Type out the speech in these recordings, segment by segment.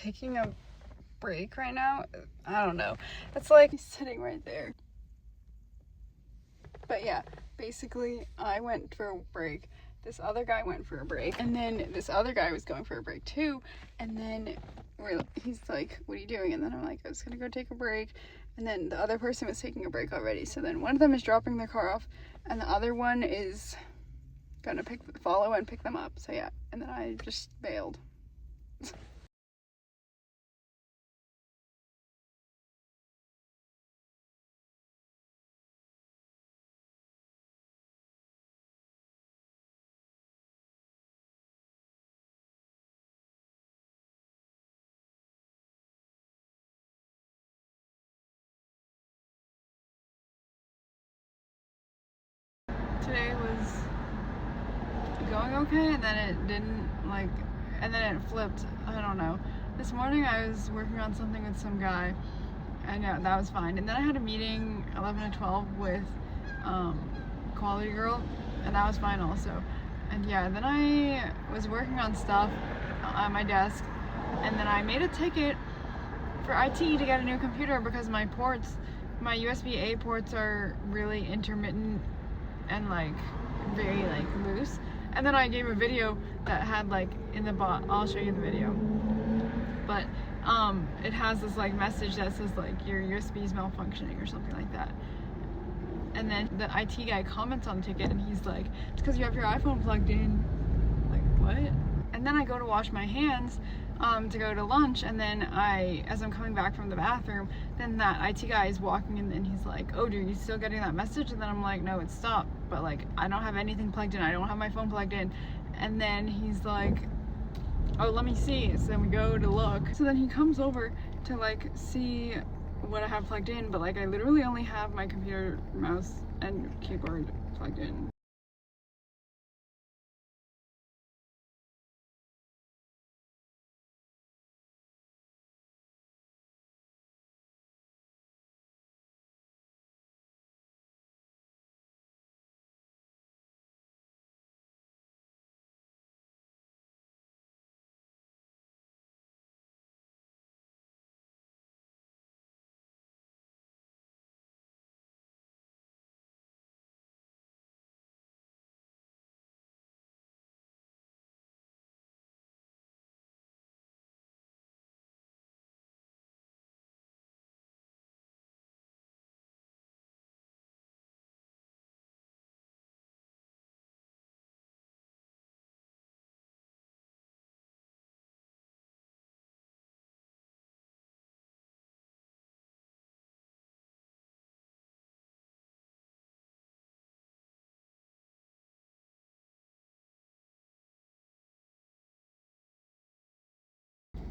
taking a break right now. I don't know. It's like he's sitting right there. But yeah, basically I went for a break. This other guy went for a break, and then this other guy was going for a break too. And then he's like, "What are you doing?" And then I'm like, "I was gonna go take a break." And then the other person was taking a break already. So then one of them is dropping their car off, and the other one is gonna follow and pick them up. So yeah, and then I just bailed. Today was going okay, and then it didn't, like, and then it flipped. I don't know. This morning I was working on something with some guy, and yeah, that was fine. And then I had a meeting 11 to 12 with Quality Girl, and that was fine also. And yeah, then I was working on stuff on my desk, and then I made a ticket for IT to get a new computer because my USB-A ports are really intermittent and like very like loose. And then I gave a video that had like in the I'll show you the video, but it has this like message that says like your USB is malfunctioning or something like that. And then the IT guy comments on the ticket, and he's like, "It's because you have your iPhone plugged in." Like, what? And then I go to wash my hands to go to lunch, and then as I'm coming back from the bathroom, then that IT guy is walking in, and he's like, "Oh, dude, you still getting that message?" And then I'm like, "No, it stopped, but like I don't have anything plugged in. I don't have my phone plugged in." And then he's like, "Oh, let me see." So then we go to look. So then he comes over to like see what I have plugged in, but like I literally only have my computer mouse and keyboard plugged in.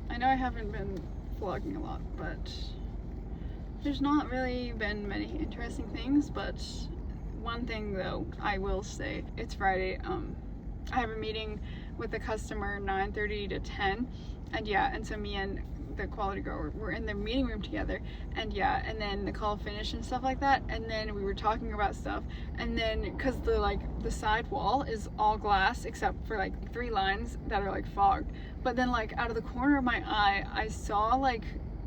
I know I haven't been vlogging a lot, but there's not really been many interesting things. But one thing though, I will say, it's Friday. I have a meeting with a customer 9:30 to 10, and yeah, and so me and the Quality Girl were in the meeting room together, and yeah, and then the call finished and stuff like that, and then we were talking about stuff, and then because the side wall is all glass except for like 3 lines that are like fogged, but then like out of the corner of my eye I saw like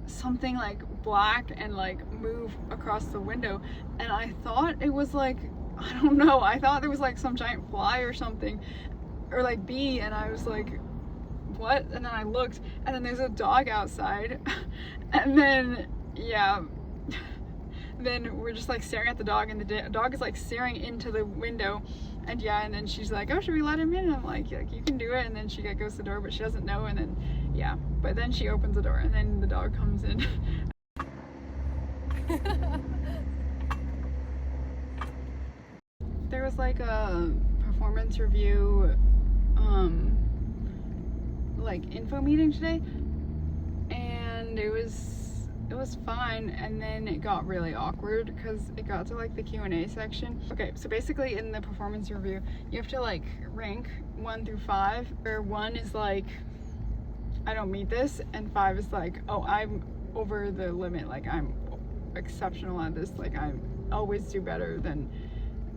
something like black and like move across the window, and I thought it was like, I don't know, I thought there was like some giant fly or something, or like bee, and I was like, what? And then I looked, and then there's a dog outside, and then yeah, then we're just like staring at the dog, and the dog is like staring into the window, and yeah, and then she's like, "Oh, should we let him in?" And I'm like, "You can do it." And then she goes to the door, but she doesn't know, and then yeah, but then she opens the door, and then the dog comes in. There was like a performance review like info meeting today, and it was fine, and then it got really awkward because it got to like the Q&A section. Okay, so basically in the performance review you have to like rank 1 through 5, where 1 is like, I don't meet this, and 5 is like, oh, I'm over the limit, like I'm exceptional at this, like I always do better than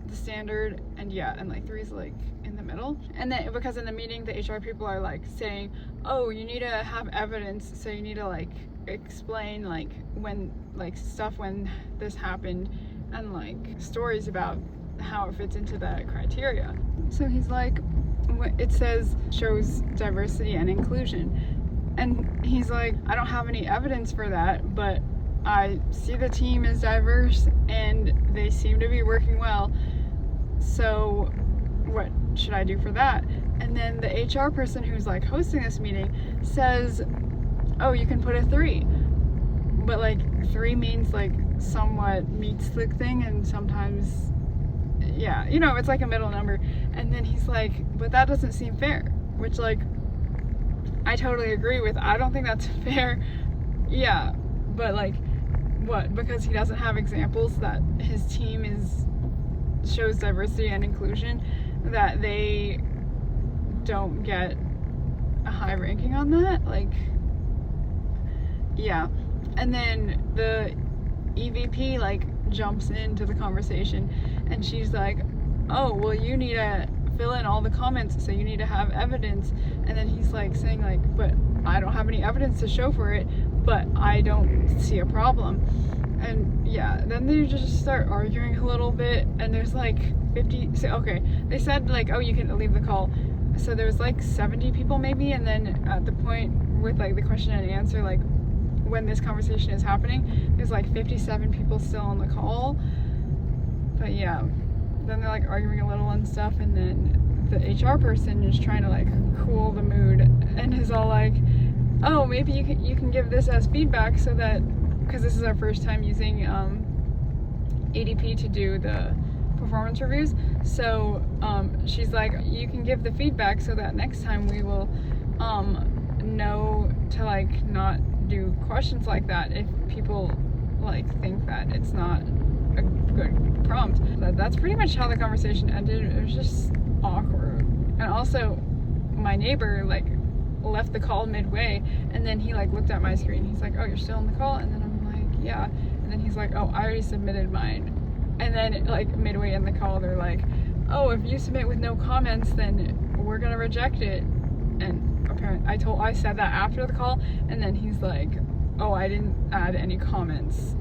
the standard, and yeah, and like 3 is like in the middle. And then because in the meeting the HR people are like saying, oh, you need to have evidence, so you need to like explain like when like stuff when this happened, and like stories about how it fits into the criteria. So he's like, it says shows diversity and inclusion, and he's like, I don't have any evidence for that, but I see the team is diverse and they seem to be working well, so what should I do for that? And then the HR person who's like hosting this meeting says, oh, you can put a 3, but like 3 means like somewhat meets the thing, and sometimes, yeah, you know, it's like a middle number. And then he's like, but that doesn't seem fair, which like I totally agree with. I don't think that's fair. Yeah, but like what? Because he doesn't have examples that his team shows diversity and inclusion, that they don't get a high ranking on that? Like, yeah. And then the EVP like jumps into the conversation, and she's like, oh, well, you need to fill in all the comments, so you need to have evidence. And then he's like saying like, but I don't have any evidence to show for it, but I don't see a problem. And yeah, then they just start arguing a little bit, and there's like 50, so okay, they said like, oh, you can leave the call. So there's like 70 people maybe, and then at the point with like the question and answer, like when this conversation is happening, there's like 57 people still on the call. But yeah, then they're like arguing a little and stuff, and then the HR person is trying to like cool the mood, and is all like, oh, maybe you can give this as feedback, so that, because this is our first time using ADP to do the performance reviews, so she's like, you can give the feedback so that next time we will know to like not do questions like that if people like think that it's not a good prompt. That's pretty much how the conversation ended. It was just awkward. And also my neighbor like left the call midway, and then he like looked at my screen. He's like, oh, you're still on the call? And then I'm like, yeah. And then he's like, oh, I already submitted mine. And then like midway in the call, they're like, oh, if you submit with no comments, then we're gonna reject it. And apparently I said that after the call, and then he's like, oh, I didn't add any comments.